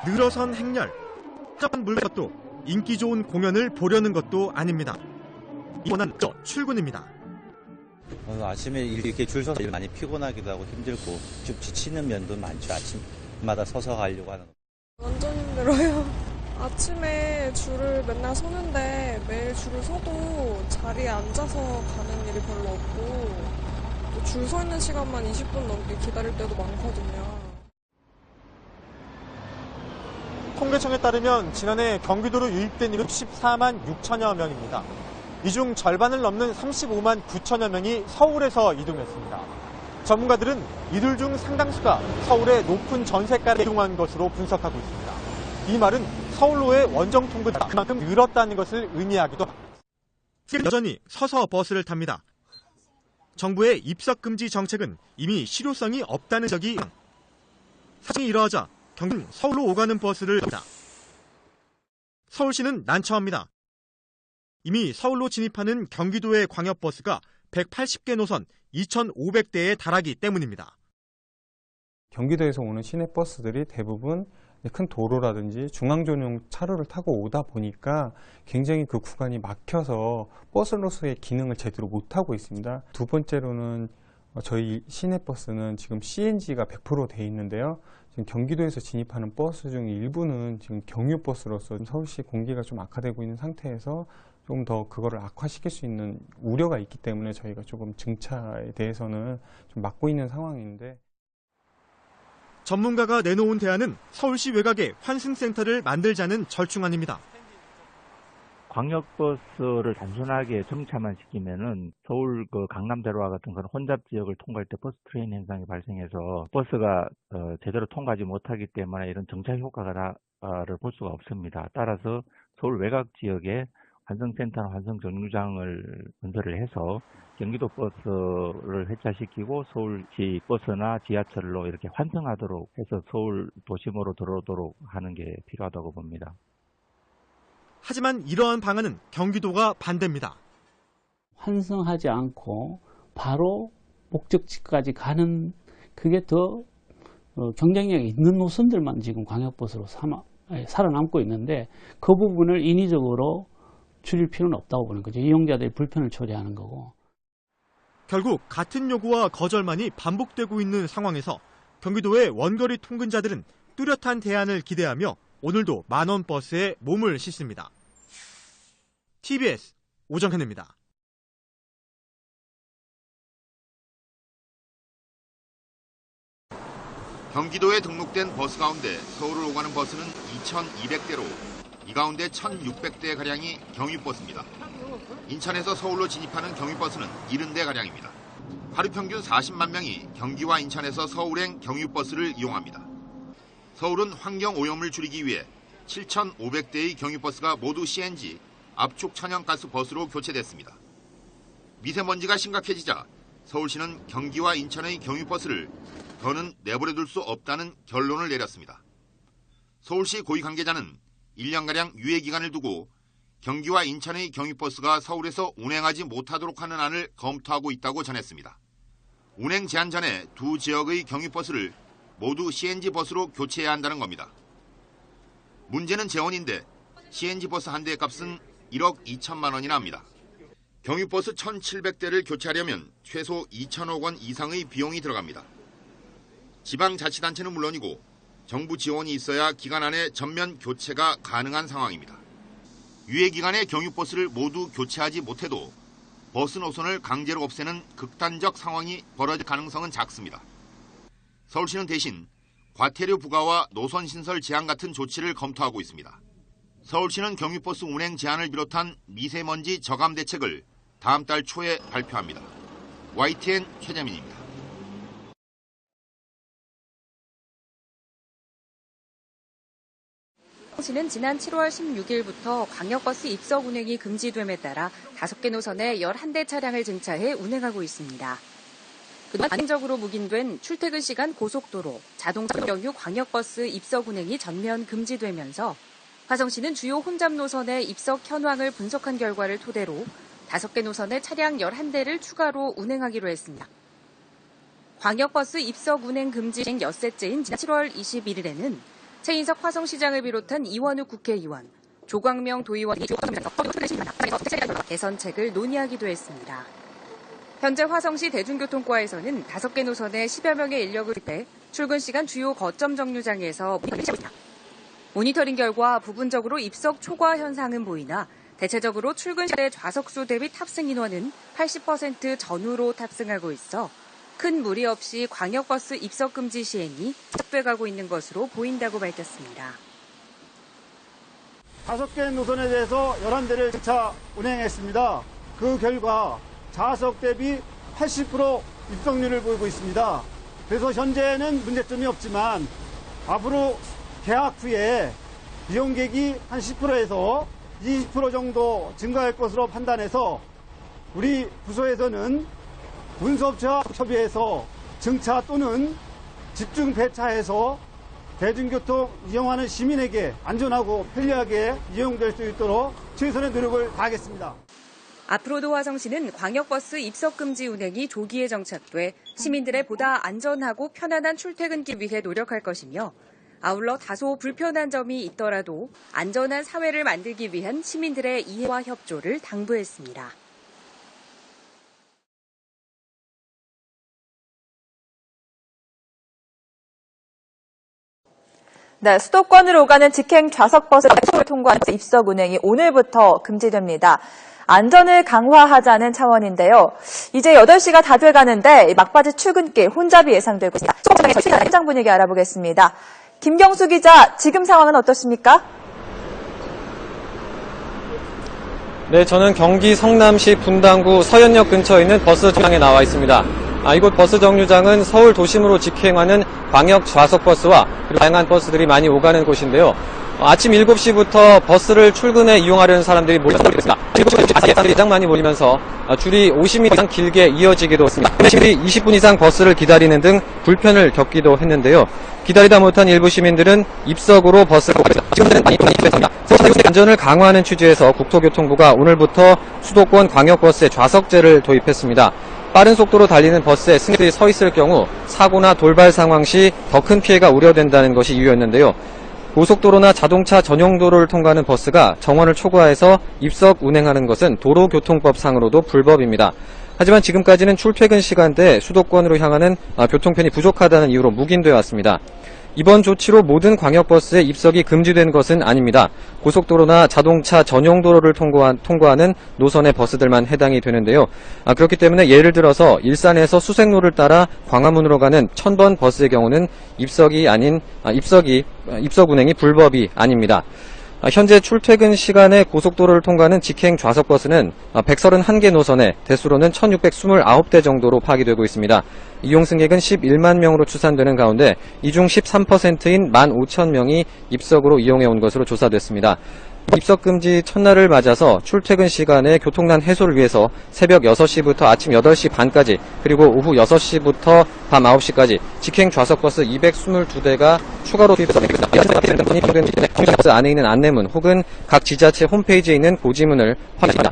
늘어선 행렬, 복잡한 물건도 인기 좋은 공연을 보려는 것도 아닙니다. 이번은 출근입니다. 오늘 아침에 이렇게 줄 서서 많이 피곤하기도 하고 힘들고 좀 지치는 면도 많죠. 아침마다 서서 가려고 하는 거. 완전 힘들어요. 아침에 줄을 맨날 서는데 매일 줄을 서도 자리에 앉아서 가는 일이 별로 없고 줄 서 있는 시간만 20분 넘게 기다릴 때도 많거든요. 통계청에 따르면 지난해 경기도로 유입된 인구 14만 6천여 명입니다. 이 중 절반을 넘는 35만 9천여 명이 서울에서 이동했습니다. 전문가들은 이들 중 상당수가 서울의 높은 전세가를 이용한 것으로 분석하고 있습니다. 이 말은 서울로의 원정 통근이 그만큼 늘었다는 것을 의미하기도 합니다. 여전히 서서 버스를 탑니다. 정부의 입석금지 정책은 이미 실효성이 없다는 적이 사정이 이러하자 경기는 서울로 오가는 버스를 탑니다. 서울시는 난처합니다. 이미 서울로 진입하는 경기도의 광역버스가 180개 노선 2,500대에 달하기 때문입니다. 경기도에서 오는 시내버스들이 대부분 큰 도로라든지 중앙전용 차로를 타고 오다 보니까 굉장히 그 구간이 막혀서 버스로서의 기능을 제대로 못하고 있습니다. 두 번째로는 저희 시내버스는 지금 CNG가 100% 돼 있는데요. 지금 경기도에서 진입하는 버스 중 일부는 지금 경유버스로서 서울시 공기가 좀 악화되고 있는 상태에서 좀 더 그거를 악화시킬 수 있는 우려가 있기 때문에 저희가 조금 증차에 대해서는 좀 막고 있는 상황인데. 전문가가 내놓은 대안은 서울시 외곽에 환승센터를 만들자는 절충안입니다. 광역버스를 단순하게 정차만 시키면은 서울 강남대로와 같은 그런 혼잡 지역을 통과할 때 버스 트레인 현상이 발생해서 버스가 제대로 통과하지 못하기 때문에 이런 정차 효과를 볼 수가 없습니다. 따라서 서울 외곽 지역에 환승센터나 환승정류장을 건설을 해서 경기도 버스를 회차시키고 서울시 버스나 지하철로 이렇게 환승하도록 해서 서울 도심으로 들어오도록 하는 게 필요하다고 봅니다. 하지만 이러한 방안은 경기도가 반대입니다. 환승하지 않고 바로 목적지까지 가는 그게 더 경쟁력이 있는 노선들만 지금 광역버스로 살아남고 있는데 그 부분을 인위적으로 줄일 필요는 없다고 보는 거죠. 이용자들이 불편을 초래하는 거고. 결국 같은 요구와 거절만이 반복되고 있는 상황에서 경기도의 원거리 통근자들은 뚜렷한 대안을 기대하며 오늘도 만원 버스에 몸을 싣습니다. TBS 오정현입니다. 경기도에 등록된 버스 가운데 서울을 오가는 버스는 2,200대로 이 가운데 1,600대가량이 경유버스입니다. 인천에서 서울로 진입하는 경유버스는 70대가량입니다. 하루 평균 40만 명이 경기와 인천에서 서울행 경유버스를 이용합니다. 서울은 환경오염을 줄이기 위해 7,500대의 경유버스가 모두 CNG, 압축 천연가스 버스로 교체됐습니다. 미세먼지가 심각해지자 서울시는 경기와 인천의 경유버스를 더는 내버려둘 수 없다는 결론을 내렸습니다. 서울시 고위 관계자는 1년가량 유예기간을 두고 경기와 인천의 경유버스가 서울에서 운행하지 못하도록 하는 안을 검토하고 있다고 전했습니다. 운행 제한 전에 두 지역의 경유버스를 모두 CNG 버스로 교체해야 한다는 겁니다. 문제는 재원인데 CNG 버스 한 대의 값은 1억 2천만 원이나 합니다. 경유버스 1,700대를 교체하려면 최소 2천억 원 이상의 비용이 들어갑니다. 지방자치단체는 물론이고 정부 지원이 있어야 기간 안에 전면 교체가 가능한 상황입니다. 유예기간에 경유버스를 모두 교체하지 못해도 버스 노선을 강제로 없애는 극단적 상황이 벌어질 가능성은 작습니다. 서울시는 대신 과태료 부과와 노선 신설 제한 같은 조치를 검토하고 있습니다. 서울시는 경유버스 운행 제한을 비롯한 미세먼지 저감 대책을 다음 달 초에 발표합니다. YTN 최재민입니다. 서울시는 지난 7월 16일부터 광역버스 입석 운행이 금지됨에 따라 5개 노선에 11대 차량을 증차해 운행하고 있습니다. 그동안 안정적으로 묵인된 출퇴근 시간 고속도로, 자동차 경유 광역버스 입석 운행이 전면 금지되면서 화성시는 주요 혼잡 노선의 입석 현황을 분석한 결과를 토대로 5개 노선의 차량 11대를 추가로 운행하기로 했습니다. 광역버스 입석 운행 금지 시행 엿새째인 지난 7월 21일에는 최인석 화성시장을 비롯한 이원욱 국회의원, 조광명 도의원이 개선책을 논의하기도 했습니다. 현재 화성시 대중교통과에서는 5개 노선에 10여 명의 인력을 투입해 출근 시간 주요 거점 정류장에서 모니터링 결과 부분적으로 입석 초과 현상은 보이나 대체적으로 출근 시대 좌석수 대비 탑승 인원은 80% 전후로 탑승하고 있어 큰 무리 없이 광역버스 입석 금지 시행이 시작돼 가고 있는 것으로 보인다고 밝혔습니다. 5개 노선에 대해서 11대를 주차 운행했습니다. 그 결과 좌석 대비 80% 입석률을 보이고 있습니다. 그래서 현재는 문제점이 없지만 앞으로 개학 후에 이용객이 한 10%에서 20% 정도 증가할 것으로 판단해서 우리 부서에서는 운수업체와 협의해서 증차 또는 집중 배차해서 대중교통 이용하는 시민에게 안전하고 편리하게 이용될 수 있도록 최선의 노력을 다하겠습니다. 앞으로도 화성시는 광역버스 입석금지 운행이 조기에 정착돼 시민들의 보다 안전하고 편안한 출퇴근길 위해 노력할 것이며 아울러 다소 불편한 점이 있더라도 안전한 사회를 만들기 위한 시민들의 이해와 협조를 당부했습니다. 네, 수도권으로 오가는 직행 좌석버스를 통과한 입석 운행이 오늘부터 금지됩니다. 안전을 강화하자는 차원인데요. 이제 8시가 다 돼가는데 막바지 출근길 혼잡이 예상되고 있습니다. 소방청의 현장 분위기 알아보겠습니다. 김경수 기자, 지금 상황은 어떻습니까? 네, 저는 경기 성남시 분당구 서현역 근처에 있는 버스 정류장에 나와 있습니다. 이곳 버스 정류장은 서울 도심으로 직행하는 광역 좌석버스와 그리고 다양한 버스들이 많이 오가는 곳인데요. 아침 7시부터 버스를 출근해 이용하려는 사람들이 몰려있습니다. 7시에 사람들이 가장 많이 몰리면서 줄이 50m 이상 길게 이어지기도 했습니다. 시민들이 20분 이상 버스를 기다리는 등 불편을 겪기도 했는데요. 기다리다 못한 일부 시민들은 입석으로 버스를 지금은 많이 통행했습니다. 안전을 강화하는 취지에서 국토교통부가 오늘부터 수도권 광역버스에 좌석제를 도입했습니다. 빠른 속도로 달리는 버스에 승객들이 서 있을 경우 사고나 돌발 상황 시 더 큰 피해가 우려된다는 것이 이유였는데요. 고속도로나 자동차 전용 도로를 통과하는 버스가 정원을 초과해서 입석 운행하는 것은 도로교통법상으로도 불법입니다. 하지만 지금까지는 출퇴근 시간대에 수도권으로 향하는 교통편이 부족하다는 이유로 묵인되어 왔습니다. 이번 조치로 모든 광역버스에 입석이 금지된 것은 아닙니다. 고속도로나 자동차 전용 도로를 통과하는 노선의 버스들만 해당이 되는데요. 그렇기 때문에 예를 들어서 일산에서 수색로를 따라 광화문으로 가는 1000번 버스의 경우는 입석 운행이 불법이 아닙니다. 현재 출퇴근 시간에 고속도로를 통과하는 직행 좌석버스는 131개 노선에 대수로는 1629대 정도로 파악되고 있습니다. 이용 승객은 11만 명으로 추산되는 가운데 이 중 13%인 15,000명이 입석으로 이용해 온 것으로 조사됐습니다. 입석금지 첫날을 맞아서 출퇴근 시간에 교통난 해소를 위해서 새벽 6시부터 아침 8시 반까지 그리고 오후 6시부터 밤 9시까지 직행 좌석버스 222대가 추가로 투입됐습니다. 버스 안에 있는 안내문 혹은 각 지자체 홈페이지에 있는 고지문을 확인합니다.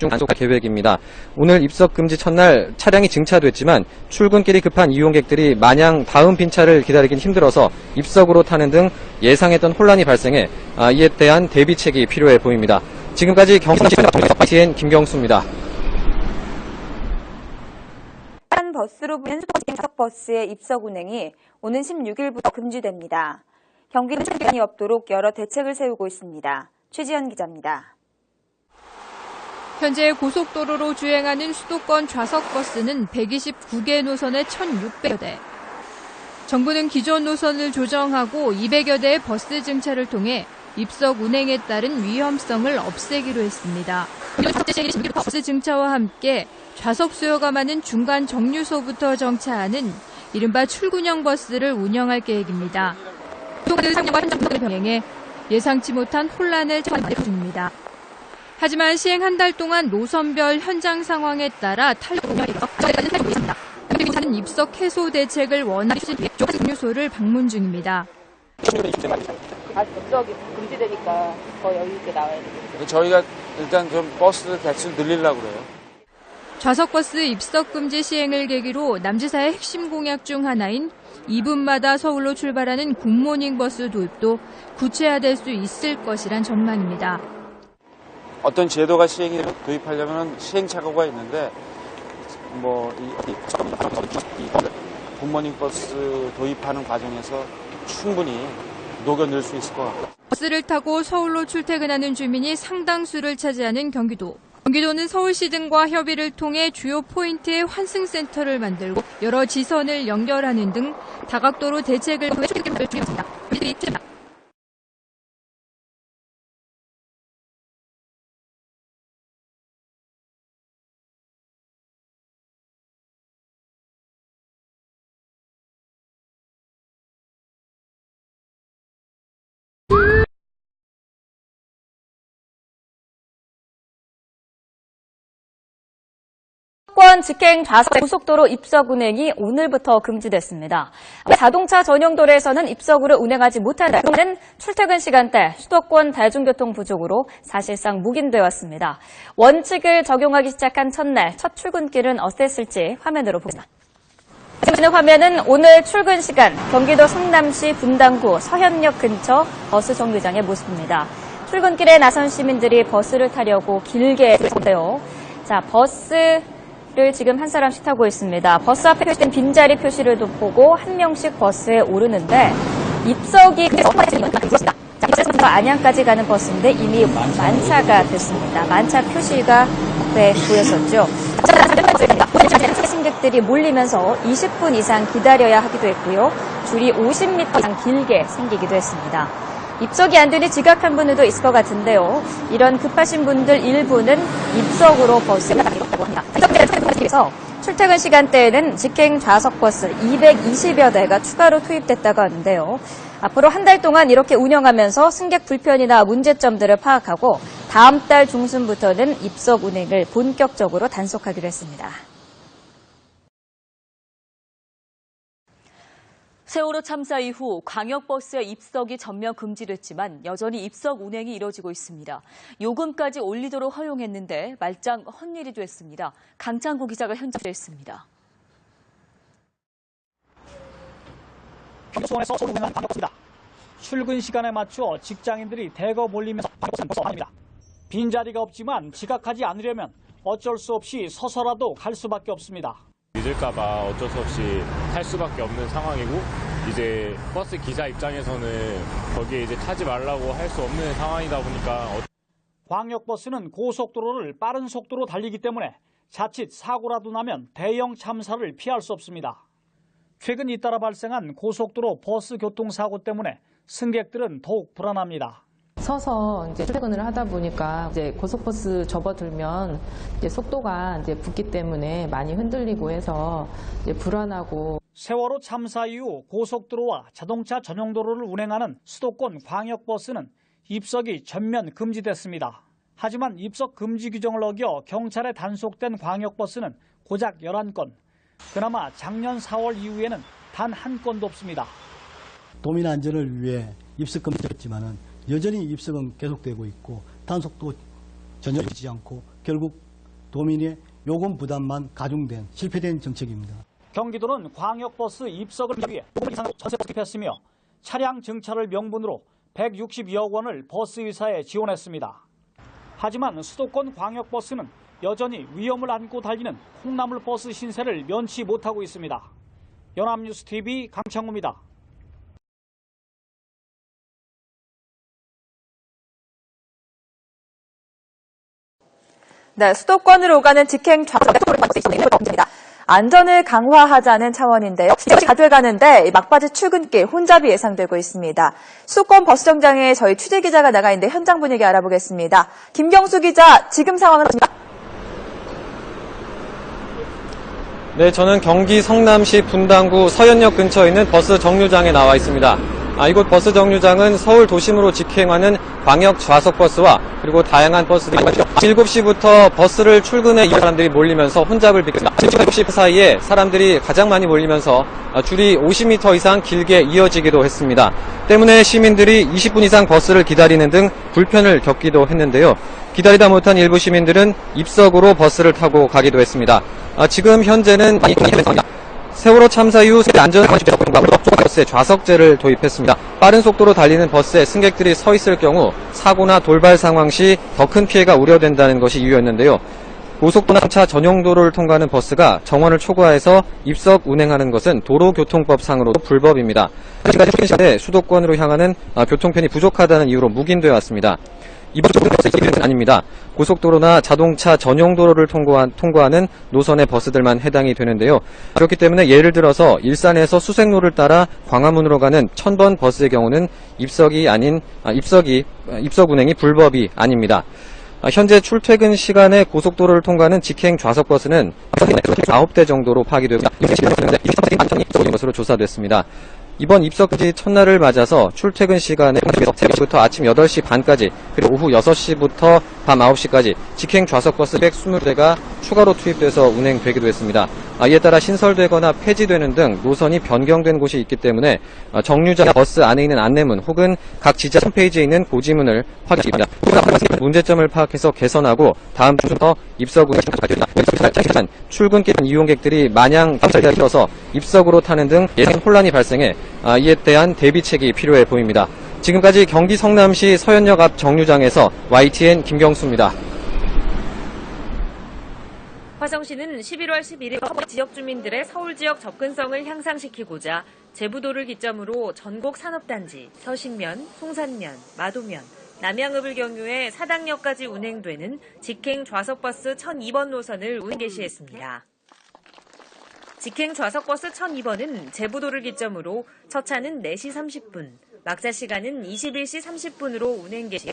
단속할 계획입니다. 오늘 입석금지 첫날 차량이 증차됐지만 출근길이 급한 이용객들이 마냥 다음 빈차를 기다리긴 힘들어서 입석으로 타는 등 예상했던 혼란이 발생해 이에 대한 대비책이 필요해 보입니다. 지금까지 경상시 BTN 김경수입니다. 한 버스로 부른 수도권 좌석버스의 입석 운행이 오는 16일부터 금지됩니다. 경기는 출근이 없도록 여러 대책을 세우고 있습니다. 최지연 기자입니다. 현재 고속도로로 주행하는 수도권 좌석버스는 129개 노선에 1,600여 대. 정부는 기존 노선을 조정하고 200여 대의 버스 증차를 통해 입석 운행에 따른 위험성을 없애기로 했습니다. 버스 증차와 함께 좌석 수요가 많은 중간 정류소부터 정차하는 이른바 출근형 버스를 운영할 계획입니다. 상용과 현장 병행에 예상치 못한 혼란을 처리할 중입니다. 하지만 시행 한 달 동안 노선별 현장 상황에 따라 탈락입니다. 사는 입석 해소 대책을 원활히 추진 위해 정류소를 방문 중입니다. 입석이 금지되니까 더 여유 있게 나와야 되겠죠. 저희가 일단 좀 버스 대출 늘리려고 그래요. 좌석버스 입석금지 시행을 계기로 남지사의 핵심 공약 중 하나인 2분마다 서울로 출발하는 굿모닝버스 도입도 구체화될 수 있을 것이란 전망입니다. 어떤 제도가 시행이 도입하려면 시행착오가 있는데 굿모닝버스 도입하는 과정에서 충분히 녹여낼 수 있을 것 같고. 버스를 타고 서울로 출퇴근하는 주민이 상당수를 차지하는 경기도. 경기도는 서울시 등과 협의를 통해 주요 포인트의 환승센터를 만들고 여러 지선을 연결하는 등 다각도로 대책을 통해 출퇴근을 줄이겠습니다. 수도권 직행 좌석 고속도로 입석 운행이 오늘부터 금지됐습니다. 자동차 전용 도로에서는 입석으로 운행하지 못한다. 그는 출퇴근 시간대 수도권 대중교통 부족으로 사실상 묵인되어 왔습니다. 원칙을 적용하기 시작한 첫날 첫 출근길은 어땠을지 화면으로 보겠습니다. 지금 보시는 화면은 오늘 출근 시간 경기도 성남시 분당구 서현역 근처 버스 정류장의 모습입니다. 출근길에 나선 시민들이 버스를 타려고 길게 서는데요. 자, 버스를 지금 한 사람씩 타고 있습니다. 버스 앞에 표시된 빈자리 표시를 보고 한 명씩 버스에 오르는데 입석이 그렇습니다. 자, 입석에서 안양까지 가는 버스인데 이미 만차가 됐습니다. 만차 표시가 앞에 보였었죠. 승객들이 몰리면서 20분 이상 기다려야 하기도 했고요. 줄이 50m 이상 길게 생기기도 했습니다. 입석이 안 되니 지각한 분들도 있을 것 같은데요. 이런 급하신 분들 일부는 입석으로 버스를 타고 합니다. 그래서 출퇴근 시간대에는 직행 좌석 버스 220여 대가 추가로 투입됐다고 하는데요. 앞으로 한 달 동안 이렇게 운영하면서 승객 불편이나 문제점들을 파악하고 다음 달 중순부터는 입석 운행을 본격적으로 단속하기로 했습니다. 세월호 참사 이후 광역버스의 입석이 전면 금지됐지만 여전히 입석 운행이 이뤄지고 있습니다. 요금까지 올리도록 허용했는데 말짱 헛일이 됐습니다. 강창구 기자가 현장에 있습니다. 경기도에서 서울 운행하는 광역버스입니다. 출근 시간에 맞춰 직장인들이 대거 몰리면서 광역버스는 벌써 아닙니다. 빈자리가 없지만 지각하지 않으려면 어쩔 수 없이 서서라도 갈 수밖에 없습니다. 늦을까봐 어쩔 수 없이 탈 수밖에 없는 상황이고 이제 버스 기사 입장에서는 거기에 이제 타지 말라고 할 수 없는 상황이다 보니까 광역버스는 고속도로를 빠른 속도로 달리기 때문에 자칫 사고라도 나면 대형 참사를 피할 수 없습니다. 최근 잇따라 발생한 고속도로 버스 교통사고 때문에 승객들은 더욱 불안합니다. 서서 이제 출퇴근을 하다 보니까 이제 고속버스 접어들면 이제 속도가 이제 붙기 때문에 많이 흔들리고 해서 이제 불안하고. 세월호 참사 이후 고속도로와 자동차 전용도로를 운행하는 수도권 광역버스는 입석이 전면 금지됐습니다. 하지만 입석 금지 규정을 어겨 경찰에 단속된 광역버스는 고작 11건. 그나마 작년 4월 이후에는 단 한 건도 없습니다. 도민 안전을 위해 입석 금지했지만은 여전히 입석은 계속되고 있고 단속도 전혀 되지 않고 결국 도민의 요금 부담만 가중된 실패된 정책입니다. 경기도는 광역버스 입석을 위해 요금 이상으로 전세버스 투입했으며 차량 증차를 명분으로 162억 원을 버스회사에 지원했습니다. 하지만 수도권 광역버스는 여전히 위험을 안고 달리는 콩나물 버스 신세를 면치 못하고 있습니다. 연합뉴스TV 강창우입니다. 네, 수도권으로 오가는 직행 좌석도로를 있습니다. 안전을 강화하자는 차원인데요. 이제 다 돼가는데 막바지 출근길 혼잡이 예상되고 있습니다. 수도권 버스 정장에 저희 취재 기자가 나가 있는데 현장 분위기 알아보겠습니다. 김경수 기자, 지금 상황은 어떻습니까? 네, 저는 경기 성남시 분당구 서현역 근처에 있는 버스 정류장에 나와 있습니다. 이곳 버스 정류장은 서울 도심으로 직행하는 광역 좌석버스와 그리고 다양한 버스들이 7시부터 버스를 출근해 이 사람들이 몰리면서 혼잡을 빚겠습니다. 7시 사이에 사람들이 가장 많이 몰리면서 줄이 50m 이상 길게 이어지기도 했습니다. 때문에 시민들이 20분 이상 버스를 기다리는 등 불편을 겪기도 했는데요. 기다리다 못한 일부 시민들은 입석으로 버스를 타고 가기도 했습니다. 지금 현재는 세월호 참사 이후 버스에 좌석제를 도입했습니다. 빠른 속도로 달리는 버스에 승객들이 서 있을 경우 사고나 돌발 상황 시 더 큰 피해가 우려된다는 것이 이유였는데요. 고속도로나 차 전용도로를 통과하는 버스가 정원을 초과해서 입석 운행하는 것은 도로교통법상으로도 불법입니다. 지금까지 수도권으로 향하는 교통편이 부족하다는 이유로 묵인되어 왔습니다. 이번 버스는 아닙니다. 고속도로나 자동차 전용도로를 통과하는 노선의 버스들만 해당이 되는데요. 그렇기 때문에 예를 들어서 일산에서 수색로를 따라 광화문으로 가는 1000번 버스의 경우는 입석 운행이 불법이 아닙니다. 현재 출퇴근 시간에 고속도로를 통과하는 직행 좌석버스는 9대 정도로 파기되고 있는 것으로 조사됐습니다. 이번 입석지 첫날을 맞아서 출퇴근 시간에 새벽부터 아침 8시 반까지 그리고 오후 6시부터 밤 9시까지 직행 좌석버스 120대가 추가로 투입돼서 운행되기도 했습니다. 이에 따라 신설되거나 폐지되는 등 노선이 변경된 곳이 있기 때문에 정류장 버스 안에 있는 안내문 혹은 각 지자 홈페이지에 있는 고지문을 확인합니다. 문제점을 파악해서 개선하고 다음 주부터 입석 운행 출근길 이용객들이 마냥 길어서 입석으로 타는 등 예상 혼란이 발생해 이에 대한 대비책이 필요해 보입니다. 지금까지 경기 성남시 서현역 앞 정류장에서 YTN 김경수입니다. 화성시는 11월 11일 지역 주민들의 서울 지역 접근성을 향상시키고자 제부도를 기점으로 전곡 산업단지, 서신면, 송산면, 마도면, 남양읍을 경유해 사당역까지 운행되는 직행 좌석버스 1002번 노선을 운행 개시했습니다. 직행 좌석버스 1002번은 제부도를 기점으로 첫 차는 4시 30분, 막차 시간은 21시 30분으로 운행 개시,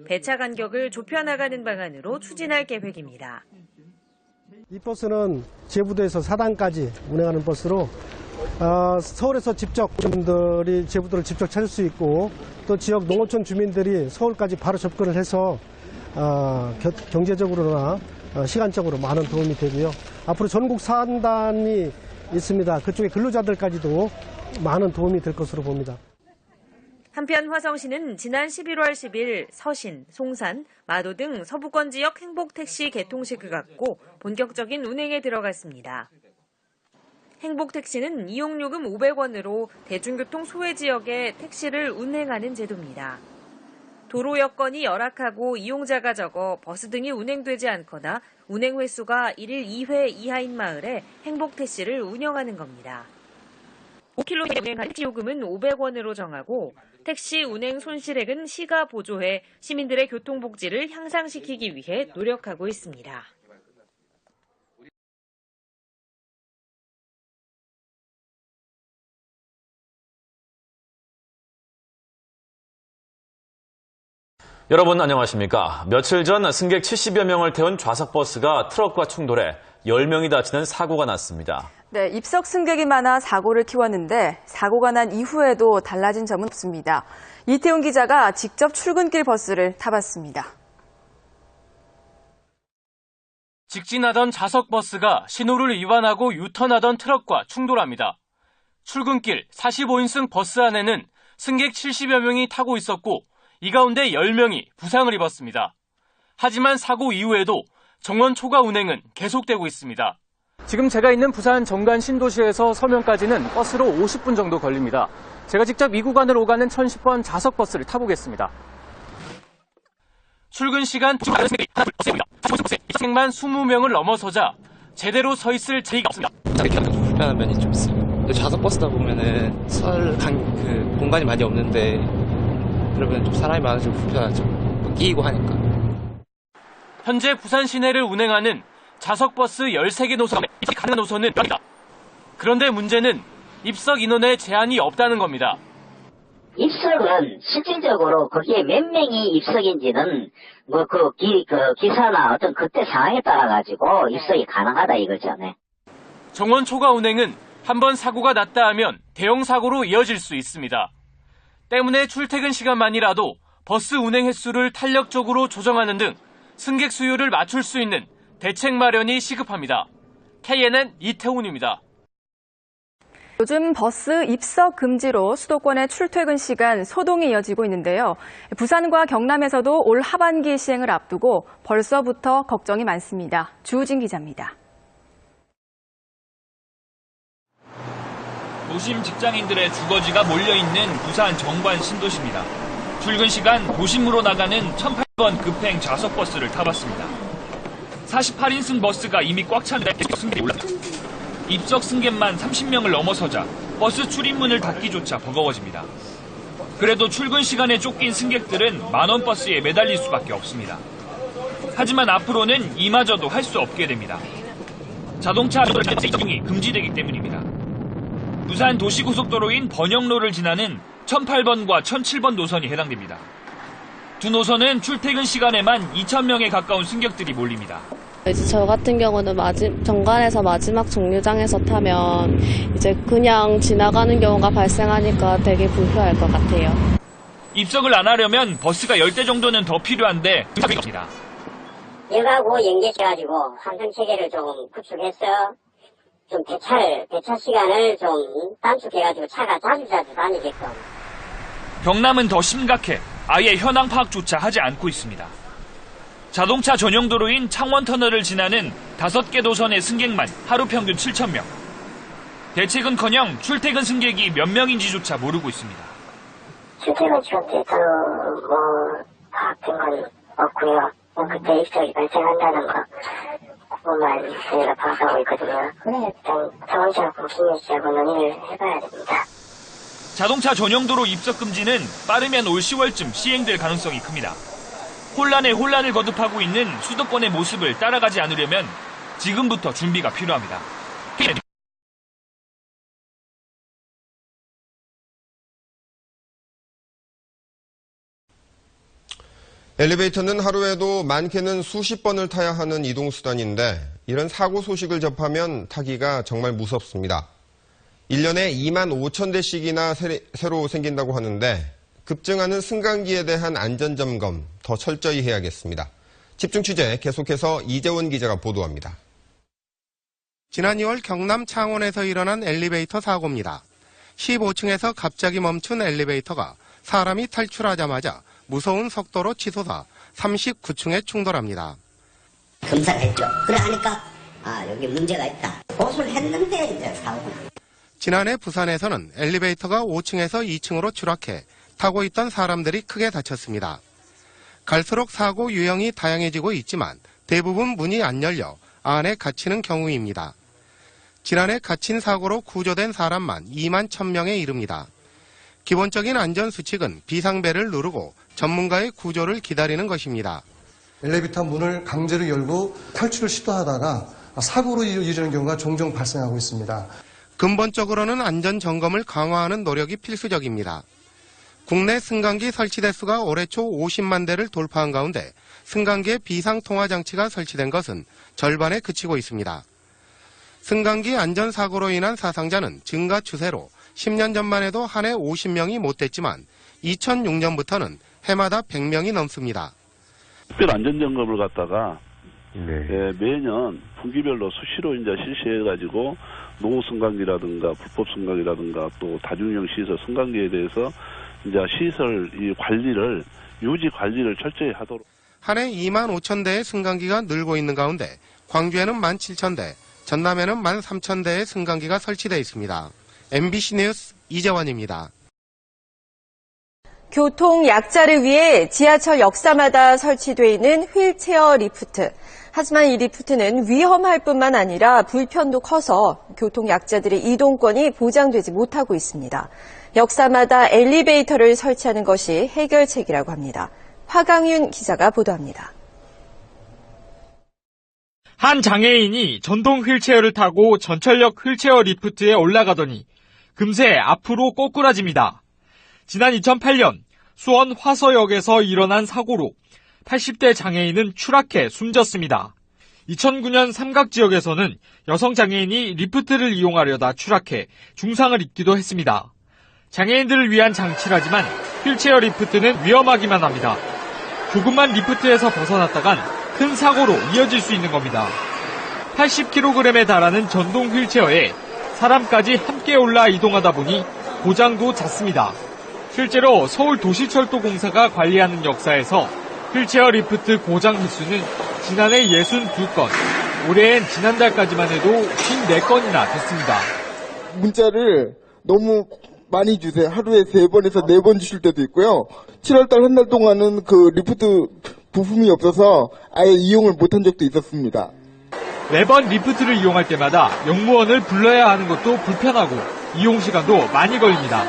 배차 간격을 좁혀나가는 방안으로 추진할 계획입니다. 이 버스는 제부도에서 사당까지 운행하는 버스로 서울에서 직접 주민들이 제부도를 직접 찾을 수 있고 또 지역 농어촌 주민들이 서울까지 바로 접근을 해서 경제적으로나 시간적으로 많은 도움이 되고요. 앞으로 전국 산단이 있습니다. 그쪽에 근로자들까지도 많은 도움이 될 것으로 봅니다. 한편 화성시는 지난 11월 10일 서신, 송산, 마도 등 서부권 지역 행복택시 개통식을 갖고 본격적인 운행에 들어갔습니다. 행복택시는 이용요금 500원으로 대중교통 소외 지역에 택시를 운행하는 제도입니다. 도로 여건이 열악하고 이용자가 적어 버스 등이 운행되지 않거나 운행 횟수가 1일 2회 이하인 마을에 행복택시를 운영하는 겁니다. 5km 운행한 택시 요금은 500원으로 정하고 택시 운행 손실액은 시가 보조해 시민들의 교통복지를 향상시키기 위해 노력하고 있습니다. 여러분 안녕하십니까. 며칠 전 승객 70여 명을 태운 좌석버스가 트럭과 충돌해 10명이 다치는 사고가 났습니다. 네, 입석 승객이 많아 사고를 키웠는데 사고가 난 이후에도 달라진 점은 없습니다. 이태훈 기자가 직접 출근길 버스를 타봤습니다. 직진하던 좌석버스가 신호를 위반하고 유턴하던 트럭과 충돌합니다. 출근길 45인승 버스 안에는 승객 70여 명이 타고 있었고 이 가운데 10명이 부상을 입었습니다. 하지만 사고 이후에도 정원 초과 운행은 계속되고 있습니다. 지금 제가 있는 부산 정관 신도시에서 서면까지는 버스로 50분 정도 걸립니다. 제가 직접 이 구간을 오가는 1010번 좌석버스를 타보겠습니다. 출근 시간 승객만 20명을 넘어서자 제대로 서 있을 자리가 없습니다. 불편한 면이 좀 있어요. 좌석버스다 보면은 공간이 많이 없는데 그러면 좀 사람이 많아지고 불편하죠. 끼이고 하니까. 현재 부산 시내를 운행하는 좌석버스 13개 노선에 가능한 노선은 있다. 그런데 문제는 입석 인원에 제한이 없다는 겁니다. 입석은 실질적으로 거기에 몇 명이 입석인지는 기사나 어떤 그때 상황에 따라 가지고 입석이 가능하다 이거죠. 네. 정원 초과 운행은 한번 사고가 났다 하면 대형 사고로 이어질 수 있습니다. 때문에 출퇴근 시간만이라도 버스 운행 횟수를 탄력적으로 조정하는 등 승객 수요를 맞출 수 있는 대책 마련이 시급합니다. KNN 이태훈입니다. 요즘 버스 입석 금지로 수도권의 출퇴근 시간 소동이 이어지고 있는데요. 부산과 경남에서도 올 하반기 시행을 앞두고 벌써부터 걱정이 많습니다. 주우진 기자입니다. 도심 직장인들의 주거지가 몰려있는 부산 정관 신도시입니다. 출근 시간 도심으로 나가는 1008번 급행 좌석버스를 타봤습니다. 48인승 버스가 이미 꽉 찬데 승객이 올랐습니다. 입석 승객만 30명을 넘어서자 버스 출입문을 닫기조차 버거워집니다. 그래도 출근 시간에 쫓긴 승객들은 만원 버스에 매달릴 수밖에 없습니다. 하지만 앞으로는 이마저도 할 수 없게 됩니다. 자동차 이용이 금지되기 때문입니다. 부산 도시고속도로인 번영로를 지나는 1008번과 1007번 노선이 해당됩니다. 두 노선은 출퇴근 시간에만 2,000명에 가까운 승객들이 몰립니다. 이제 저 같은 경우는 정관에서 마지막 정류장에서 타면 이제 그냥 지나가는 경우가 발생하니까 되게 불편할 것 같아요. 입석을 안 하려면 버스가 10대 정도는 더 필요한데 없습니다. 역하고 연계해가지고 환승 체계를 좀 구축해서 좀 배차 시간을 좀 단축해가지고 차가 자주 다니게끔. 경남은 더 심각해 아예 현황 파악조차 하지 않고 있습니다. 자동차 전용 도로인 창원터널을 지나는 5개 노선의 승객만 하루 평균 7,000명. 대책은커녕 출퇴근 승객이 몇 명인지조차 모르고 있습니다. 출퇴근 시간 데이터로 파악된 건 없고요. 그때 입석이 발생한다는 거 그것만 저희가 파악하고 있거든요. 일단 자동차하고 기내시하고 논의를 해봐야 됩니다. 자동차 전용도로 입석 금지는 빠르면 올 10월쯤 시행될 가능성이 큽니다. 혼란에 혼란을 거듭하고 있는 수도권의 모습을 따라가지 않으려면 지금부터 준비가 필요합니다. 엘리베이터는 하루에도 많게는 수십 번을 타야 하는 이동수단인데 이런 사고 소식을 접하면 타기가 정말 무섭습니다. 1년에 2만 5천 대씩이나 새로 생긴다고 하는데 급증하는 승강기에 대한 안전점검 더 철저히 해야겠습니다. 집중 취재 계속해서 이재원 기자가 보도합니다. 지난 2월 경남 창원에서 일어난 엘리베이터 사고입니다. 15층에서 갑자기 멈춘 엘리베이터가 사람이 탈출하자마자 무서운 속도로 치솟아 39층에 충돌합니다. 검사했죠. 그래 하니까 여기 문제가 있다. 보수를 했는데 이제 사고가. 지난해 부산에서는 엘리베이터가 5층에서 2층으로 추락해 타고 있던 사람들이 크게 다쳤습니다. 갈수록 사고 유형이 다양해지고 있지만 대부분 문이 안 열려 안에 갇히는 경우입니다. 지난해 갇힌 사고로 구조된 사람만 2만 1,000명에 이릅니다. 기본적인 안전수칙은 비상벨을 누르고 전문가의 구조를 기다리는 것입니다. 엘리베이터 문을 강제로 열고 탈출을 시도하다가 사고로 이어지는 경우가 종종 발생하고 있습니다. 근본적으로는 안전점검을 강화하는 노력이 필수적입니다. 국내 승강기 설치 대수가 올해 초 50만 대를 돌파한 가운데 승강기에 비상통화장치가 설치된 것은 절반에 그치고 있습니다. 승강기 안전사고로 인한 사상자는 증가 추세로 10년 전만 해도 한 해 50명이 못 됐지만 2006년부터는 해마다 100명이 넘습니다. 특별 안전점검을 갖다가 매년 분기별로 수시로 이제 실시해가지고 노후 승강기라든가 불법 승강기라든가 또 다중형 시설 승강기에 대해서 이제 시설 유지 관리를 철저히 하도록. 한 해 2만 5천 대의 승강기가 늘고 있는 가운데 광주에는 1만 7천 대, 전남에는 1만 3천 대의 승강기가 설치되어 있습니다. MBC 뉴스 이재원입니다. 교통 약자를 위해 지하철 역사마다 설치되어 있는 휠체어 리프트. 하지만 이 리프트는 위험할 뿐만 아니라 불편도 커서 교통 약자들의 이동권이 보장되지 못하고 있습니다. 역사마다 엘리베이터를 설치하는 것이 해결책이라고 합니다. 화강윤 기자가 보도합니다. 한 장애인이 전동 휠체어를 타고 전철역 휠체어 리프트에 올라가더니 금세 앞으로 꼬꾸라집니다. 지난 2008년 수원 화서역에서 일어난 사고로 80대 장애인은 추락해 숨졌습니다. 2009년 삼각지역에서는 여성 장애인이 리프트를 이용하려다 추락해 중상을 입기도 했습니다. 장애인들을 위한 장치라지만 휠체어 리프트는 위험하기만 합니다. 조금만 리프트에서 벗어났다간 큰 사고로 이어질 수 있는 겁니다. 80kg에 달하는 전동 휠체어에 사람까지 함께 올라 이동하다 보니 고장도 잦습니다. 실제로 서울 도시철도공사가 관리하는 역사에서 휠체어 리프트 고장 횟수는 지난해 62건, 올해엔 지난달까지만 해도 54건이나 됐습니다. 문자를 너무 많이 주세요. 하루에 3번에서 4번 주실 때도 있고요. 7월달 한 달 동안은 그 리프트 부품이 없어서 아예 이용을 못한 적도 있었습니다. 매번 리프트를 이용할 때마다 영무원을 불러야 하는 것도 불편하고 이용 시간도 많이 걸립니다.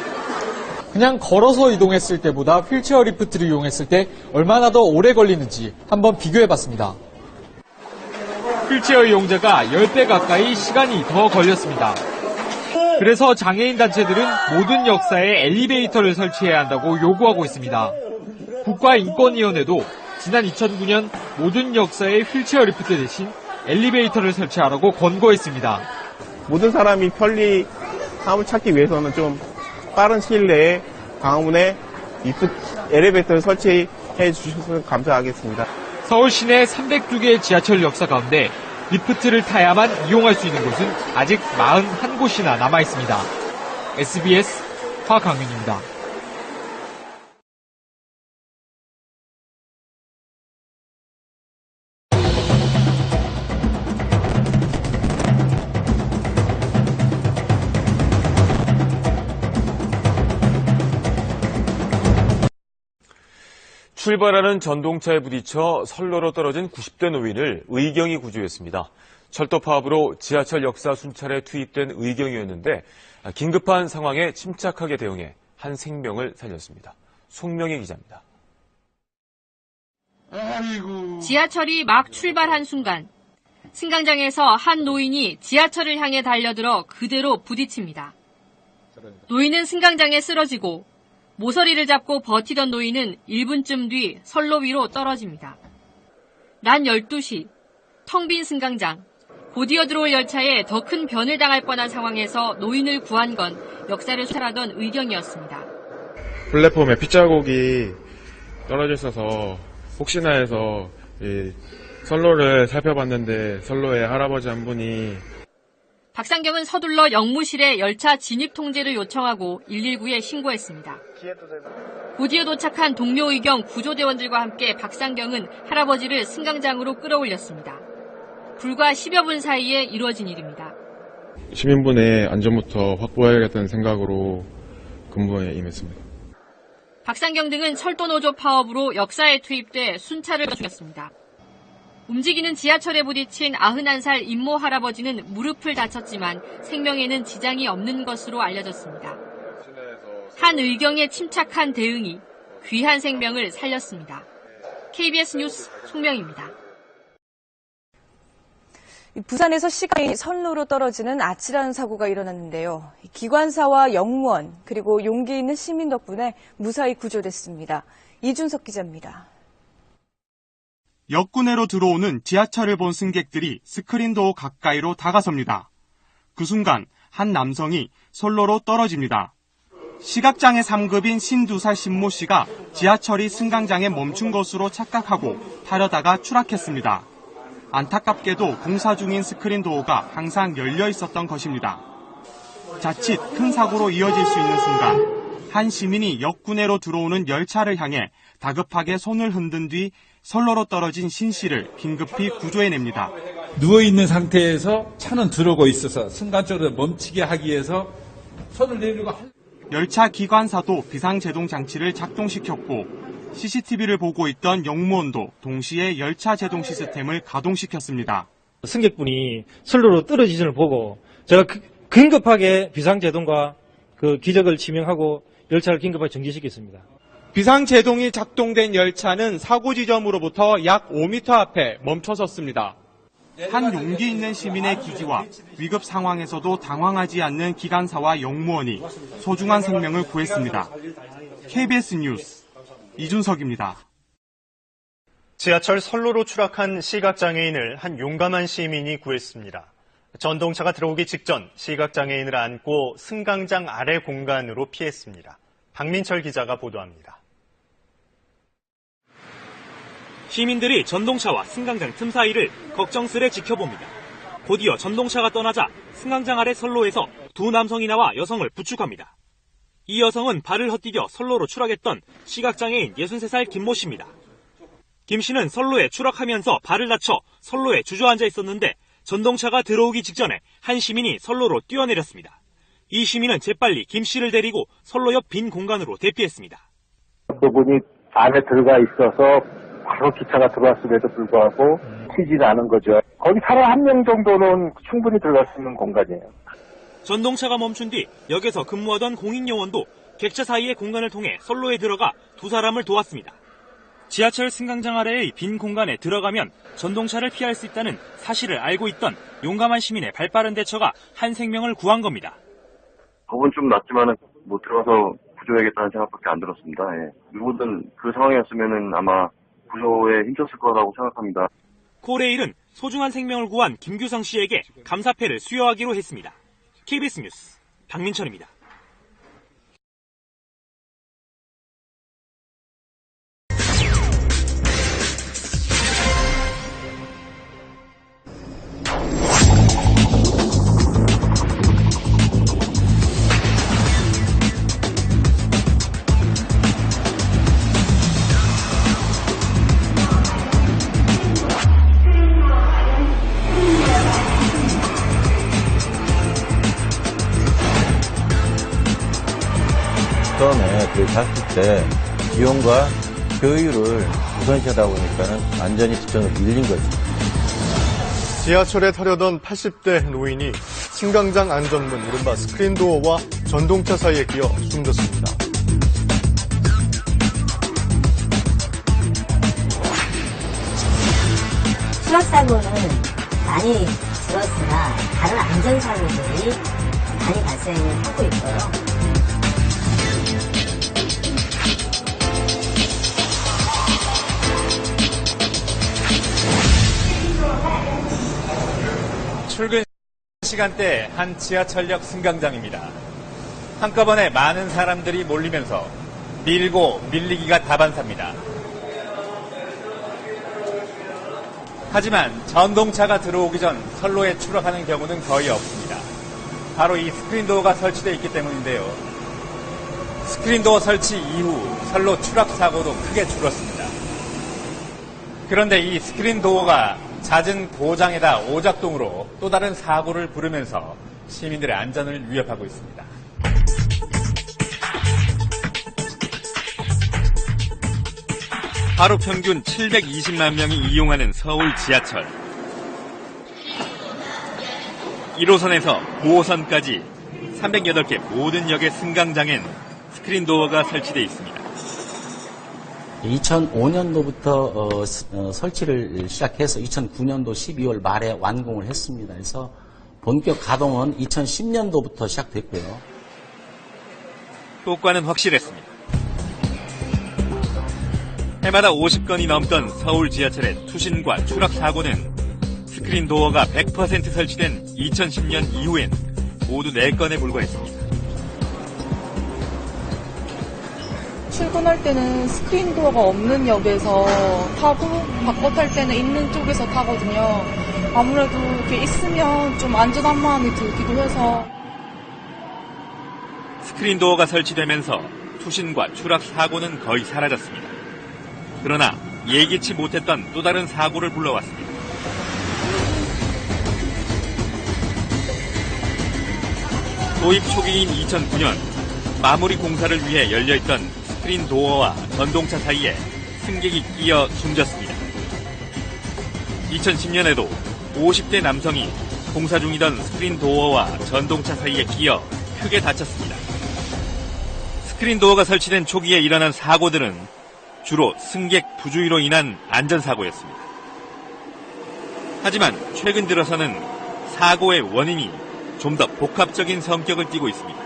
그냥 걸어서 이동했을 때보다 휠체어 리프트를 이용했을 때 얼마나 더 오래 걸리는지 한번 비교해봤습니다. 휠체어 이용자가 10배 가까이 시간이 더 걸렸습니다. 그래서 장애인 단체들은 모든 역사에 엘리베이터를 설치해야 한다고 요구하고 있습니다. 국가인권위원회도 지난 2009년 모든 역사에 휠체어 리프트 대신 엘리베이터를 설치하라고 권고했습니다. 모든 사람이 편리함을 찾기 위해서는 좀 빠른 시일 내에 광화문에 엘리베이터를 설치해 주셨으면 감사하겠습니다. 서울 시내 302개의 지하철 역사 가운데 리프트를 타야만 이용할 수 있는 곳은 아직 41곳이나 남아 있습니다. SBS 화강윤입니다. 출발하는 전동차에 부딪혀 선로로 떨어진 90대 노인을 의경이 구조했습니다. 철도 파업으로 지하철 역사 순찰에 투입된 의경이었는데 긴급한 상황에 침착하게 대응해 한 생명을 살렸습니다. 송명희 기자입니다. 지하철이 막 출발한 순간 승강장에서 한 노인이 지하철을 향해 달려들어 그대로 부딪힙니다. 노인은 승강장에 쓰러지고 모서리를 잡고 버티던 노인은 1분쯤 뒤 선로 위로 떨어집니다. 난 12시, 텅 빈 승강장, 곧이어 들어올 열차에 더 큰 변을 당할 뻔한 상황에서 노인을 구한 건 역사를 수탈하던 의경이었습니다. 플랫폼에 핏자국이 떨어져 있어서 혹시나 해서 선로를 살펴봤는데 선로에 할아버지 한 분이 박상경은 서둘러 영무실에 열차 진입 통제를 요청하고 119에 신고했습니다. 곧이어 도착한 동료 의경 구조대원들과 함께 박상경은 할아버지를 승강장으로 끌어올렸습니다. 불과 10여 분 사이에 이루어진 일입니다. 시민분의 안전부터 확보해야겠다는 생각으로 근무에 임했습니다. 박상경 등은 철도노조 파업으로 역사에 투입돼 순찰을 중였습니다. 움직이는 지하철에 부딪힌 91살 임모 할아버지는 무릎을 다쳤지만 생명에는 지장이 없는 것으로 알려졌습니다. 한 의경의 침착한 대응이 귀한 생명을 살렸습니다. KBS 뉴스 송명희입니다. 부산에서 시간이 선로로 떨어지는 아찔한 사고가 일어났는데요. 기관사와 영무원 그리고 용기 있는 시민 덕분에 무사히 구조됐습니다. 이준석 기자입니다. 역구내로 들어오는 지하철을 본 승객들이 스크린도어 가까이로 다가섭니다. 그 순간 한 남성이 선로로 떨어집니다. 시각장애 3급인 52살 신모 씨가 지하철이 승강장에 멈춘 것으로 착각하고 타려다가 추락했습니다. 안타깝게도 공사 중인 스크린도어가 항상 열려 있었던 것입니다. 자칫 큰 사고로 이어질 수 있는 순간 한 시민이 역구내로 들어오는 열차를 향해 다급하게 손을 흔든 뒤 선로로 떨어진 신 씨를 긴급히 구조해냅니다. 누워있는 상태에서 차는 들어오고 있어서 순간적으로 멈추게 하기 위해서 손을 내밀고 열차 기관사도 비상제동 장치를 작동시켰고 CCTV를 보고 있던 영무원도 동시에 열차 제동 시스템을 가동시켰습니다. 승객분이 선로로 떨어지는 걸 보고 제가 긴급하게 비상제동과 그 기적을 지명하고 열차를 긴급하게 정지시켰습니다. 비상제동이 작동된 열차는 사고 지점으로부터 약 5m 앞에 멈춰섰습니다. 한 용기 있는 시민의 기지와 위급 상황에서도 당황하지 않는 기관사와 영무원이 소중한 생명을 구했습니다. KBS 뉴스 이준석입니다. 지하철 선로로 추락한 시각장애인을 한 용감한 시민이 구했습니다. 전동차가 들어오기 직전 시각장애인을 안고 승강장 아래 공간으로 피했습니다. 박민철 기자가 보도합니다. 시민들이 전동차와 승강장 틈 사이를 걱정스레 지켜봅니다. 곧이어 전동차가 떠나자 승강장 아래 선로에서 두 남성이 나와 여성을 부축합니다. 이 여성은 발을 헛디뎌 선로로 추락했던 시각장애인 63살 김모 씨입니다. 김 씨는 선로에 추락하면서 발을 다쳐 선로에 주저앉아 있었는데 전동차가 들어오기 직전에 한 시민이 선로로 뛰어내렸습니다. 이 시민은 재빨리 김 씨를 데리고 선로 옆 빈 공간으로 대피했습니다. 그분이 안에 들어가 있어서 바로 기차가 들어왔음에도 불구하고 튀지는 않은 거죠. 거기 사람 한 명 정도는 충분히 들어갈 수 있는 공간이에요. 전동차가 멈춘 뒤 역에서 근무하던 공익요원도 객차 사이의 공간을 통해 선로에 들어가 두 사람을 도왔습니다. 지하철 승강장 아래의 빈 공간에 들어가면 전동차를 피할 수 있다는 사실을 알고 있던 용감한 시민의 발빠른 대처가 한 생명을 구한 겁니다. 겁은 좀 났지만은 못 들어가서 구조해야겠다는 생각밖에 안 들었습니다. 예. 누구든 그 상황이었으면은 아마 구조에 힘줬을 거라고 생각합니다. 코레일은 소중한 생명을 구한 김규성 씨에게 감사패를 수여하기로 했습니다. KBS 뉴스 박민철입니다. 처음에 그 탔을 때 비용과 교율을 우선시하다 보니까는 완전히 직전으로 밀린 거죠. 지하철에 타려던 80대 노인이 승강장 안전문 이른바 스크린도어와 전동차 사이에 끼어 숨졌습니다. 추락사고는 많이 줄었으나 다른 안전사고들이 많이 발생하고 있고요. 출근 시간대 한 지하철역 승강장입니다. 한꺼번에 많은 사람들이 몰리면서 밀고 밀리기가 다반사입니다. 하지만 전동차가 들어오기 전 선로에 추락하는 경우는 거의 없습니다. 바로 이 스크린도어가 설치되어 있기 때문인데요. 스크린도어 설치 이후 선로 추락 사고도 크게 줄었습니다. 그런데 이 스크린도어가 잦은 고장에다 오작동으로 또 다른 사고를 부르면서 시민들의 안전을 위협하고 있습니다. 하루 평균 720만 명이 이용하는 서울 지하철. 1호선에서 9호선까지 308개 모든 역의 승강장엔 스크린도어가 설치되어 있습니다. 2005년도부터 설치를 시작해서 2009년도 12월 말에 완공을 했습니다. 그래서 본격 가동은 2010년도부터 시작됐고요. 효과는 확실했습니다. 해마다 50건이 넘던 서울 지하철의 투신과 추락 사고는 스크린도어가 100% 설치된 2010년 이후엔 모두 4건에 불과했습니다. 출근할 때는 스크린도어가 없는 역에서 타고 바꿔 탈 때는 있는 쪽에서 타거든요. 아무래도 이렇게 있으면 좀 안전한 마음이 들기도 해서. 스크린도어가 설치되면서 투신과 추락 사고는 거의 사라졌습니다. 그러나 예기치 못했던 또 다른 사고를 불러왔습니다. 도입 초기인 2009년 마무리 공사를 위해 열려있던 스크린도어와 전동차 사이에 승객이 끼어 숨졌습니다. 2010년에도 50대 남성이 공사 중이던 스크린도어와 전동차 사이에 끼어 크게 다쳤습니다. 스크린도어가 설치된 초기에 일어난 사고들은 주로 승객 부주의로 인한 안전사고였습니다. 하지만 최근 들어서는 사고의 원인이 좀 더 복합적인 성격을 띠고 있습니다.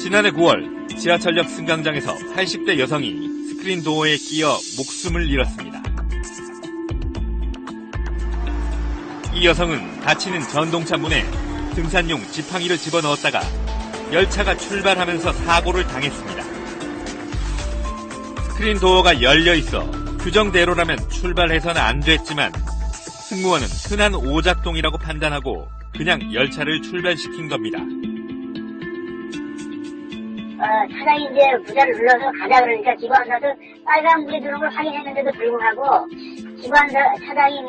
지난해 9월 지하철역 승강장에서 80대 여성이 스크린 도어에 끼어 목숨을 잃었습니다. 이 여성은 닫히는 전동차 문에 등산용 지팡이를 집어넣었다가 열차가 출발하면서 사고를 당했습니다. 스크린 도어가 열려 있어 규정대로라면 출발해서는 안 됐지만 승무원은 흔한 오작동이라고 판단하고 그냥 열차를 출발시킨 겁니다. 차장이 이제 부자를 눌러서 가자 그러니까 기관사도 빨간불이 들어온 걸 확인했는데도 불구하고 차장이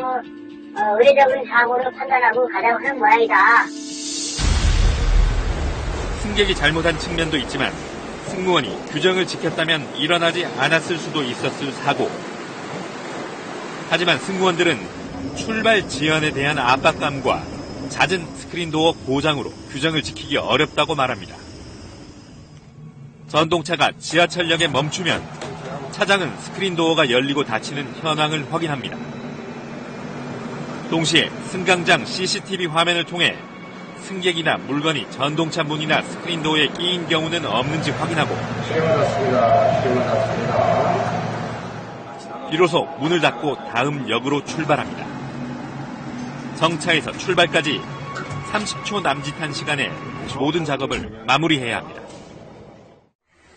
의례적인 사고를 판단하고 가자고 하는 모양이다. 승객이 잘못한 측면도 있지만 승무원이 규정을 지켰다면 일어나지 않았을 수도 있었을 사고. 하지만 승무원들은 출발 지연에 대한 압박감과 잦은 스크린도어 고장으로 규정을 지키기 어렵다고 말합니다. 전동차가 지하철역에 멈추면 차장은 스크린도어가 열리고 닫히는 현황을 확인합니다. 동시에 승강장 CCTV 화면을 통해 승객이나 물건이 전동차 문이나 스크린도어에 끼인 경우는 없는지 확인하고 비로소 문을 닫고 다음 역으로 출발합니다. 정차에서 출발까지 30초 남짓한 시간에 모든 작업을 마무리해야 합니다.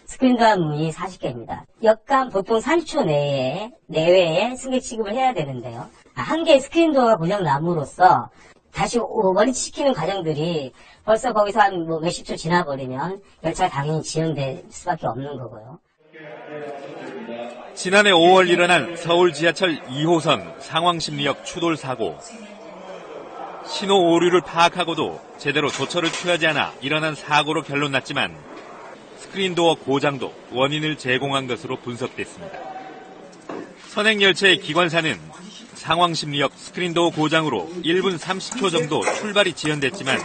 스크린도어 문이 40개입니다. 역간 보통 30초 내외에 승객 취급을 해야 되는데요. 한 개의 스크린도어가 고장 남으로써 다시 원위치시키는 과정들이 벌써 거기서 한 몇십 초 지나버리면 열차가 당연히 지연될 수밖에 없는 거고요. 지난해 5월 일어난 서울 지하철 2호선 상황심리역 추돌 사고. 신호 오류를 파악하고도 제대로 조처를 취하지 않아 일어난 사고로 결론났지만 스크린도어 고장도 원인을 제공한 것으로 분석됐습니다. 선행열차의 기관사는 상황심리역 스크린도어 고장으로 1분 30초 정도 출발이 지연됐지만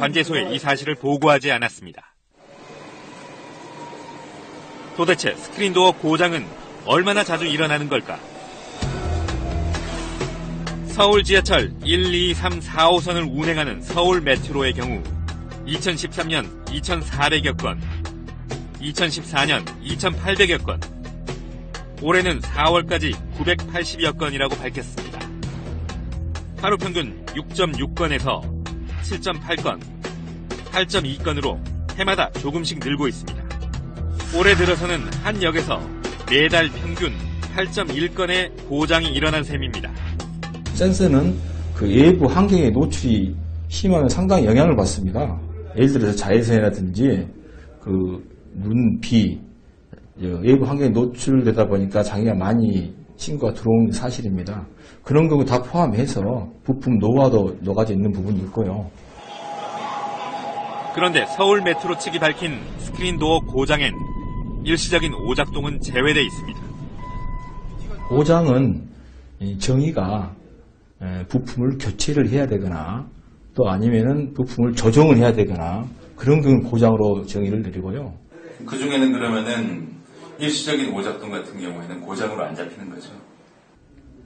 관제소에 이 사실을 보고하지 않았습니다. 도대체 스크린도어 고장은 얼마나 자주 일어나는 걸까? 서울 지하철 1, 2, 3, 4호선을 운행하는 서울 메트로의 경우 2013년 2,400여 건, 2014년 2,800여 건, 올해는 4월까지 980여 건이라고 밝혔습니다. 하루 평균 6.6건에서 7.8건, 8.2건으로 해마다 조금씩 늘고 있습니다. 올해 들어서는 한 역에서 매달 평균 8.1건의 고장이 일어난 셈입니다. 센서는 그 외부 환경에 노출이 심하면 상당히 영향을 받습니다. 예를 들어서 자외선이라든지 눈, 비, 외부 환경에 노출되다 보니까 장애가 많이 신고가 들어오는 게 사실입니다. 그런 경우 다 포함해서 부품 노화도 녹아져 있는 부분이 있고요. 그런데 서울 메트로 측이 밝힌 스크린도어 고장엔 일시적인 오작동은 제외돼 있습니다. 고장은 정의가 부품을 교체를 해야 되거나 또 아니면은 부품을 조정을 해야 되거나 그런 경우 고장으로 정의를 내리고요. 그 중에는 그러면은 일시적인 오작동 같은 경우에는 고장으로 안 잡히는 거죠?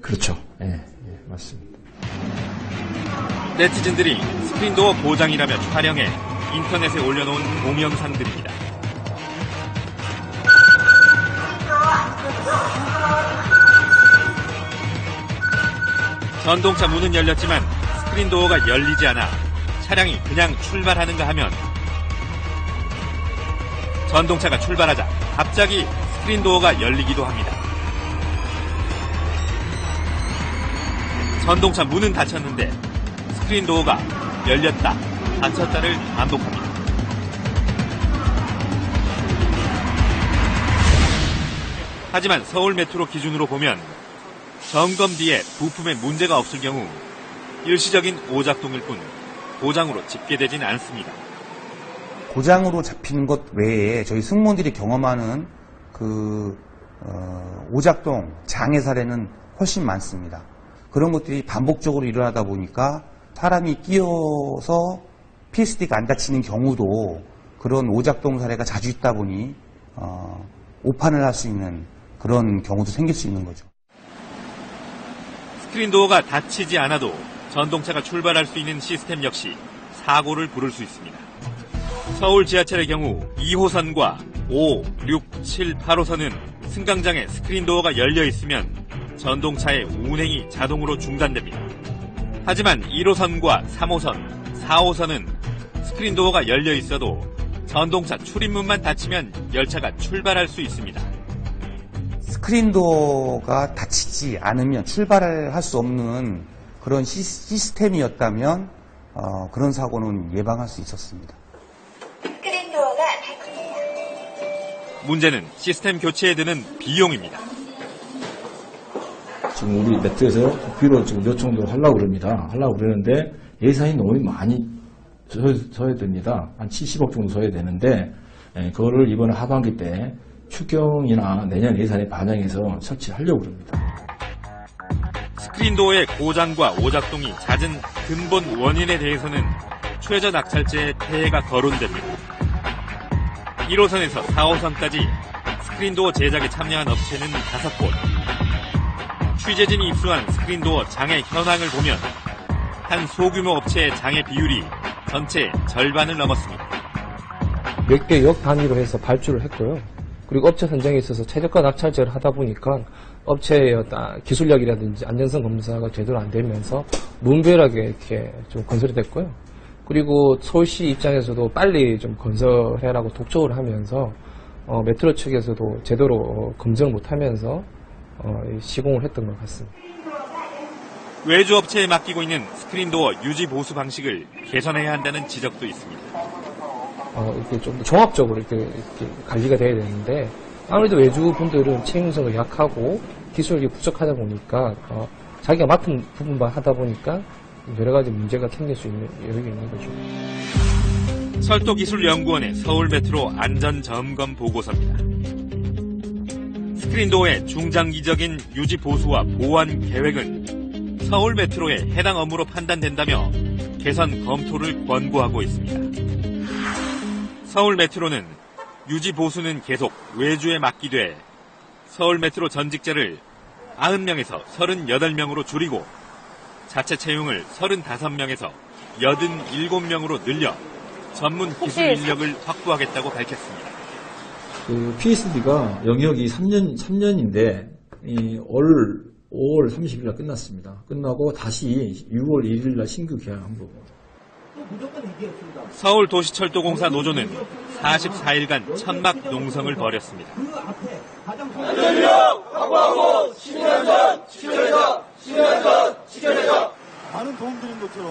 그렇죠. 예, 맞습니다. 네티즌들이 스크린도어 고장이라며 촬영해 인터넷에 올려놓은 동영상들입니다. 전동차 문은 열렸지만 스크린도어가 열리지 않아 차량이 그냥 출발하는가 하면 전동차가 출발하자 갑자기 스크린도어가 열리기도 합니다. 전동차 문은 닫혔는데 스크린도어가 열렸다, 닫혔다를 반복합니다. 하지만 서울 메트로 기준으로 보면 점검 뒤에 부품에 문제가 없을 경우 일시적인 오작동일 뿐 고장으로 집계되진 않습니다. 고장으로 잡히는 것 외에 저희 승무원들이 경험하는 오작동, 장애 사례는 훨씬 많습니다. 그런 것들이 반복적으로 일어나다 보니까 사람이 끼어서 PSD가 안 닫히는 경우도 그런 오작동 사례가 자주 있다 보니 오판을 할 수 있는 그런 경우도 생길 수 있는 거죠. 스크린도어가 닫히지 않아도 전동차가 출발할 수 있는 시스템 역시 사고를 부를 수 있습니다. 서울 지하철의 경우 2호선과 5, 6, 7, 8호선은 승강장에 스크린 도어가 열려 있으면 전동차의 운행이 자동으로 중단됩니다. 하지만 1호선과 3호선, 4호선은 스크린 도어가 열려 있어도 전동차 출입문만 닫히면 열차가 출발할 수 있습니다. 스크린도어가 닫히지 않으면 출발을 할 수 없는 그런 시스템이었다면 그런 사고는 예방할 수 있었습니다. 스크린도어가 닫힙니다. 문제는 시스템 교체에 드는 비용입니다. 지금 우리 매트에서 국비로 지금 요청도 하려고 그럽니다. 하려고 그러는데 예산이 너무 많이 써야 됩니다. 한 70억 정도 써야 되는데 그거를 이번에 하반기 때 추경이나 내년 예산에 반영해서 설치하려고 합니다. 스크린도어의 고장과 오작동이 잦은 근본 원인에 대해서는 최저 낙찰제의 폐해가 거론됩니다. 1호선에서 4호선까지 스크린도어 제작에 참여한 업체는 5곳. 취재진이 입수한 스크린도어 장애 현황을 보면 한 소규모 업체의 장애 비율이 전체의 절반을 넘었습니다. 몇 개 역 단위로 해서 발주를 했고요. 그리고 업체 선정에 있어서 최저가 낙찰제를 하다 보니까 업체의 어떤 기술력이라든지 안전성 검사가 제대로 안 되면서 무분별하게 이렇게 좀 건설이 됐고요. 그리고 서울시 입장에서도 빨리 좀 건설해라고 독촉을 하면서 메트로 측에서도 제대로 검증을 못하면서 시공을 했던 것 같습니다. 외주 업체에 맡기고 있는 스크린도어 유지 보수 방식을 개선해야 한다는 지적도 있습니다. 이렇게 좀 종합적으로 이렇게 관리가 돼야 되는데 아무래도 외주분들은 책임성이 약하고 기술이 부족하다 보니까 자기가 맡은 부분만 하다 보니까 여러 가지 문제가 생길 수 있는 여력이 있는 거죠. 철도기술연구원의 서울메트로 안전점검 보고서입니다. 스크린도어의 중장기적인 유지 보수와 보완 계획은 서울메트로의 해당 업무로 판단된다며 개선 검토를 권고하고 있습니다. 서울메트로는 유지 보수는 계속 외주에 맡기되 서울메트로 전직자를 90명에서 38명으로 줄이고 자체 채용을 35명에서 87명으로 늘려 전문 기술 인력을 확보하겠다고 밝혔습니다. 그 PSD가 영역이 3년인데 올 5월 30일 날 끝났습니다. 끝나고 다시 6월 1일 날 신규 계약한 거고. 서울도시철도공사 노조는 44일간 천막 농성을 벌였습니다. 안전력 확보하고 시민안전 지켜내자. 시민안전 지켜내자.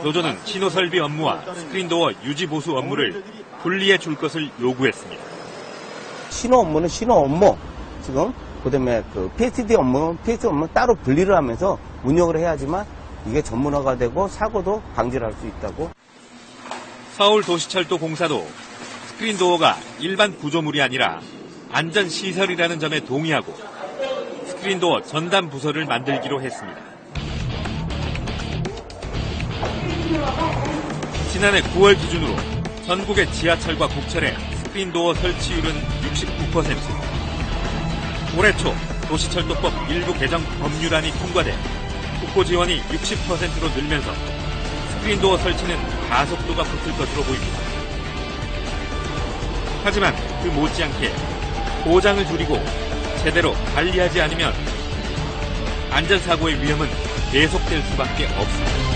노조는 신호설비 업무와 스크린도어 유지 보수 업무를 분리해 줄 것을 요구했습니다. 신호 업무는 신호 업무, 지금 그다음에 PSD 업무 따로 분리를 하면서 운영을 해야지만 이게 전문화가 되고 사고도 방지를 할 수 있다고. 서울도시철도공사도 스크린도어가 일반 구조물이 아니라 안전시설이라는 점에 동의하고 스크린도어 전담 부서를 만들기로 했습니다. 지난해 9월 기준으로 전국의 지하철과 국철의 스크린도어 설치율은 69%. 올해 초 도시철도법 일부 개정 법률안이 통과돼 국고 지원이 60%로 늘면서 스크린도어 설치는 가속도가 붙을 것으로 보입니다. 하지만 그 못지않게 고장을 줄이고 제대로 관리하지 않으면 안전사고의 위험은 계속될 수밖에 없습니다.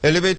엘리베이터